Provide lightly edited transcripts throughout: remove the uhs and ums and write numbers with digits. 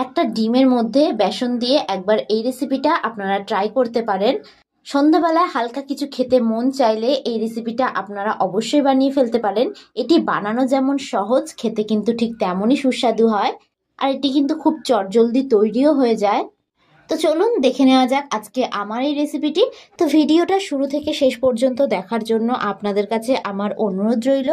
একটা ডিমের মধ্যে বেসন দিয়ে একবার এই রেসিপিটা আপনারা ট্রাই করতে পারেন। সন্ধ্যাবেলায় হালকা কিছু খেতে মন চাইলে এই রেসিপিটা আপনারা অবশ্যই বানিয়ে ফেলতে পারেন। এটি বানানো যেমন সহজ, খেতে কিন্তু ঠিক তেমনই সুস্বাদু হয়। আর এটি কিন্তু খুব চটজলদি তৈরিও হয়ে যায়। তো চলুন দেখে নেওয়া যাক আজকে আমার এই রেসিপিটি। তো ভিডিওটা শুরু থেকে শেষ পর্যন্ত দেখার জন্য আপনাদের কাছে আমার অনুরোধ রইল।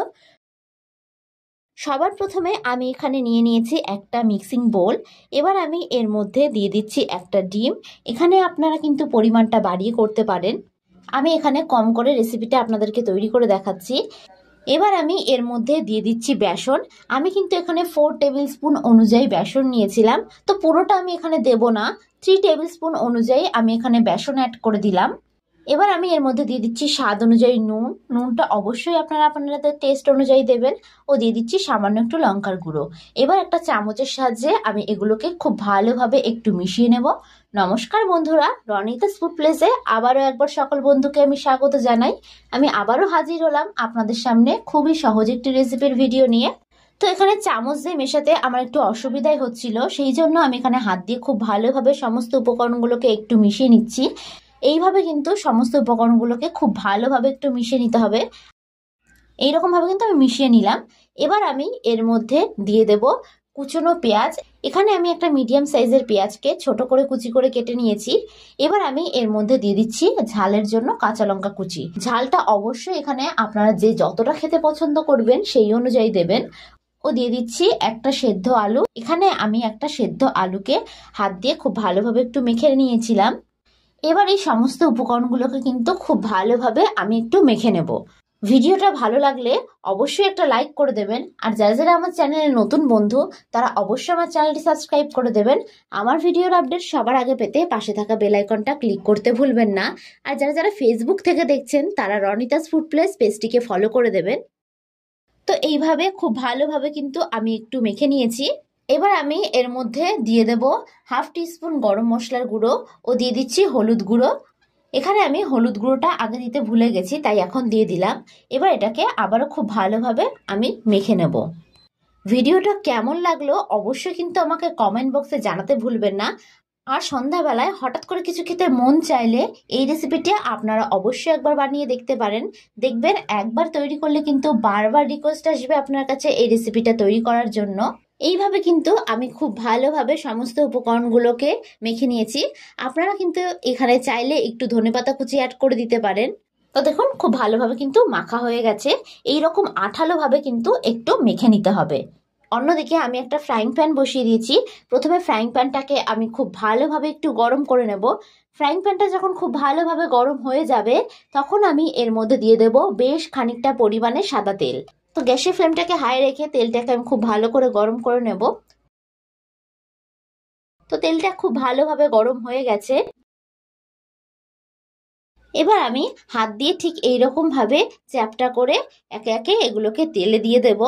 সবার প্রথমে আমি এখানে নিয়ে নিয়েছি একটা মিক্সিং বোল। এবার আমি এর মধ্যে দিয়ে দিচ্ছি একটা ডিম। এখানে আপনারা কিন্তু পরিমাণটা বাড়িয়ে করতে পারেন। আমি এখানে কম করে রেসিপিটা আপনাদেরকে তৈরি করে দেখাচ্ছি। এবার আমি এর মধ্যে দিয়ে দিচ্ছি বেসন। আমি কিন্তু এখানে 4 টেবিল স্পুন অনুযায়ী বেসন নিয়েছিলাম, তো পুরোটা আমি এখানে দেব না। 3 টেবিল স্পুন অনুযায়ী আমি এখানে বেসন অ্যাড করে দিলাম। এবার আমি এর মধ্যে দিয়ে দিচ্ছি স্বাদ অনুযায়ী নুন। নুনটা অবশ্যই আপনারা আপনাদের টেস্ট অনুযায়ী দেবেন। ও দিয়ে দিচ্ছি সামান্য একটু লঙ্কার গুঁড়ো। এবার একটা চামচের সাহায্যে আমি এগুলোকে খুব ভালোভাবে একটু মিশিয়ে নেব। নমস্কার বন্ধুরা, রনিতাস ফুড প্লেসে আবারও একবার সকল বন্ধুকে আমি স্বাগত জানাই। আমি আবারও হাজির হলাম আপনাদের সামনে খুবই সহজ একটি রেসিপির ভিডিও নিয়ে। তো এখানে চামচ দিয়ে মেশাতে আমার একটু অসুবিধাই হচ্ছিল, সেই জন্য আমি এখানে হাত দিয়ে খুব ভালোভাবে সমস্ত উপকরণগুলোকে একটু মিশিয়ে নিচ্ছি। এইভাবে কিন্তু সমস্ত উপকরণগুলোকে খুব ভালোভাবে একটু মিশিয়ে নিতে হবে। এইরকম ভাবে কিন্তু আমি মিশিয়ে নিলাম। এবার আমি এর মধ্যে দিয়ে দেব কুচনো পেঁয়াজ। এখানে আমি একটা মিডিয়াম সাইজের পেঁয়াজকে ছোট করে কুচি করে কেটে নিয়েছি। এবার আমি এর মধ্যে দিয়ে দিচ্ছি ঝালের জন্য কাঁচা লঙ্কা কুচি। ঝালটা অবশ্যই এখানে আপনারা যে যতটা খেতে পছন্দ করবেন সেই অনুযায়ী দেবেন। ও দিয়ে দিচ্ছি একটা সেদ্ধ আলু। এখানে আমি একটা সেদ্ধ আলুকে হাত দিয়ে খুব ভালোভাবে একটু মেখে নিয়েছিলাম। এবার এই সমস্ত উপকরণগুলোকে কিন্তু খুব ভালোভাবে আমি একটু মেখে নেব। ভিডিওটা ভালো লাগলে অবশ্যই একটা লাইক করে দেবেন। আর যারা যারা আমার চ্যানেলের নতুন বন্ধু তারা অবশ্যই আমার চ্যানেলটি সাবস্ক্রাইব করে দেবেন। আমার ভিডিওর আপডেট সবার আগে পেতে পাশে থাকা বেল আইকনটা ক্লিক করতে ভুলবেন না। আর যারা যারা ফেসবুক থেকে দেখছেন তারা রনিতাস ফুড প্লেস পেজটিকে ফলো করে দেবেন। তো এইভাবে খুব ভালোভাবে কিন্তু আমি একটু মেখে নিয়েছি। এবার আমি এর মধ্যে দিয়ে দেব হাফ টিস্পুন গরম মশলার গুঁড়ো ও দিয়ে দিচ্ছি হলুদ গুঁড়ো। এখানে আমি হলুদ গুঁড়োটা আগে দিতে ভুলে গেছি, তাই এখন দিয়ে দিলাম। এবার এটাকে আবারও খুব ভালোভাবে আমি মেখে নেব। ভিডিওটা কেমন লাগলো অবশ্যই কিন্তু আমাকে কমেন্ট বক্সে জানাতে ভুলবেন না। আর সন্ধ্যাবেলায় হঠাৎ করে কিছু খেতে মন চাইলে এই রেসিপিটি আপনারা অবশ্যই একবার বানিয়ে দেখতে পারেন। দেখবেন একবার তৈরি করলে কিন্তু বারবার রিকোয়েস্ট আসবে আপনার কাছে এই রেসিপিটা তৈরি করার জন্য। এইভাবে কিন্তু আমি খুব ভালোভাবে সমস্ত উপকরণগুলোকে মেখে নিয়েছি। আপনারা কিন্তু এখানে চাইলে একটু ধনেপাতা কুচি অ্যাড করে দিতে পারেন। তো দেখুন খুব ভালোভাবে কিন্তু মাখা হয়ে গেছে। এইরকম আঠালো ভাবে কিন্তু একটু মেখে নিতে হবে। অন্যদিকে আমি একটা ফ্রাইং প্যান বসিয়ে দিয়েছি। প্রথমে ফ্রাইং প্যানটাকে আমি খুব ভালোভাবে একটু গরম করে নেব। ফ্রাইং প্যানটা যখন খুব ভালোভাবে গরম হয়ে যাবে তখন আমি এর মধ্যে দিয়ে দেব বেশ খানিকটা পরিমাণে সাদা তেল। তো গ্যাসের ফ্লেমটাকে হাই রেখে তেলটাকে আমি খুব ভালো করে গরম করে নেব। তো তেলটা খুব ভালোভাবে গরম হয়ে গেছে। এবার আমি হাত দিয়ে ঠিক এইরকম ভাবে চ্যাপটা করে একে একে এগুলোকে তেলে দিয়ে দেব।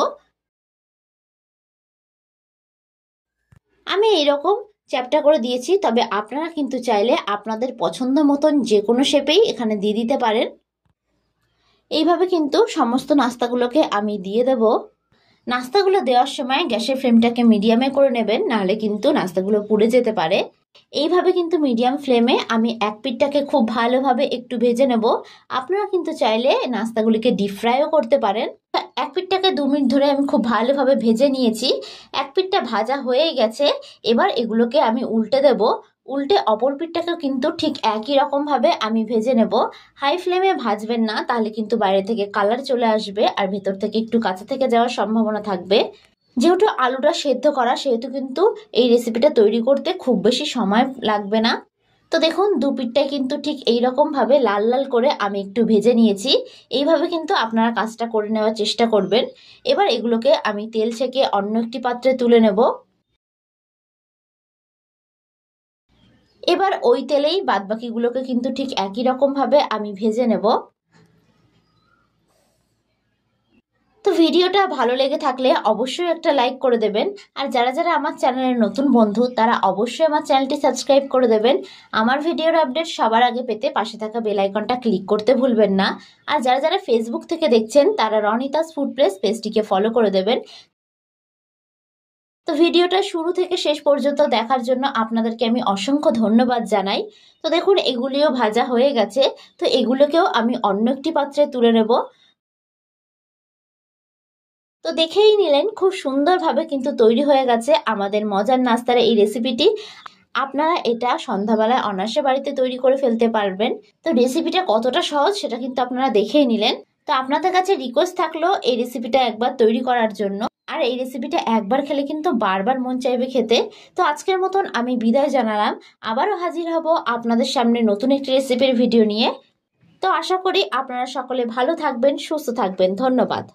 আমি এইরকম চ্যাপটা করে দিয়েছি, তবে আপনারা কিন্তু চাইলে আপনাদের পছন্দ মতন যে কোনো শেপেই এখানে দিয়ে দিতে পারেন। এইভাবে কিন্তু সমস্ত নাস্তাগুলোকে আমি দিয়ে দেব। নাস্তাগুলো দেওয়ার সময় গ্যাসের ফ্লেমটাকে মিডিয়ামে করে নেবেন, নাহলে কিন্তু নাস্তাগুলো পুড়ে যেতে পারে। এইভাবে কিন্তু মিডিয়াম ফ্লেমে আমি এক পিঠটাকে খুব ভালোভাবে একটু ভেজে নেব। আপনারা কিন্তু চাইলে নাস্তাগুলিকে ডিপ ফ্রাইও করতে পারেন। এক পিঠটাকে 2 মিনিট ধরে আমি খুব ভালোভাবে ভেজে নিয়েছি। এক পিঠটা ভাজা হয়েই গেছে। এবার এগুলোকে আমি উল্টে দেব। উল্টে অপর পিঠটাকেও কিন্তু ঠিক একই রকম ভাবে আমি ভেজে নেব। হাই ফ্লেমে ভাজবেন না, তাহলে কিন্তু বাইরে থেকে কালার চলে আসবে আর ভেতর থেকে একটু কাঁচা থেকে যাওয়ার সম্ভাবনা থাকবে। যেহেতু আলুটা সেদ্ধ করা সেহেতু কিন্তু এই রেসিপিটা তৈরি করতে খুব বেশি সময় লাগবে না। তো দেখুন দু পিঠটাই কিন্তু ঠিক এইরকম ভাবে লাল লাল করে আমি একটু ভেজে নিয়েছি। এইভাবে কিন্তু আপনারা কাজটা করে নেওয়ার চেষ্টা করবেন। এবার এগুলোকে আমি তেল ছেঁকে অন্য একটি পাত্রে তুলে নেব। এবার ওই তেলেই বাদবাকিগুলোকে কিন্তু ঠিক একই রকম ভাবে আমি ভেজে নেব। তো ভিডিওটা ভালো লেগে থাকলে অবশ্যই একটা লাইক করে দেবেন। আর যারা যারা আমার চ্যানেলের নতুন বন্ধু তারা অবশ্যই আমার চ্যানেলটি সাবস্ক্রাইব করে দেবেন। আমার ভিডিওর আপডেট সবার আগে পেতে পাশে থাকা বেল আইকনটা ক্লিক করতে ভুলবেন না। আর যারা যারা ফেসবুক থেকে দেখছেন তারা রনিতাস ফুড প্লেস পেজটিকে ফলো করে দেবেন। তো ভিডিওটা শুরু থেকে শেষ পর্যন্ত দেখার জন্য আপনাদেরকে আমি অসংখ্য ধন্যবাদ জানাই। তো দেখুন এগুলিও ভাজা হয়ে গেছে। তো এগুলোকেও আমি অন্য একটি পাত্রে তুলে নেব। তো দেখেই নিলেন খুব সুন্দরভাবে কিন্তু তৈরি হয়ে গেছে আমাদের মজার নাস্তার এই রেসিপিটি। আপনারা এটা সন্ধ্যাবেলায় অনায়াসে বাড়িতে তৈরি করে ফেলতে পারবেন। তো রেসিপিটা কতটা সহজ সেটা কিন্তু আপনারা দেখেই নিলেন। তো আপনাদের কাছে রিকোয়েস্ট থাকলো এই রেসিপিটা একবার তৈরি করার জন্য। আর এই রেসিপিটা একবার খেলে কিন্তু বারবার মন চাইবে খেতে। তো আজকের মতন আমি বিদায় জানালাম। আবারও হাজির হব আপনাদের সামনে নতুন একটি রেসিপির ভিডিও নিয়ে। তো আশা করি আপনারা সকলে ভালো থাকবেন, সুস্থ থাকবেন। ধন্যবাদ।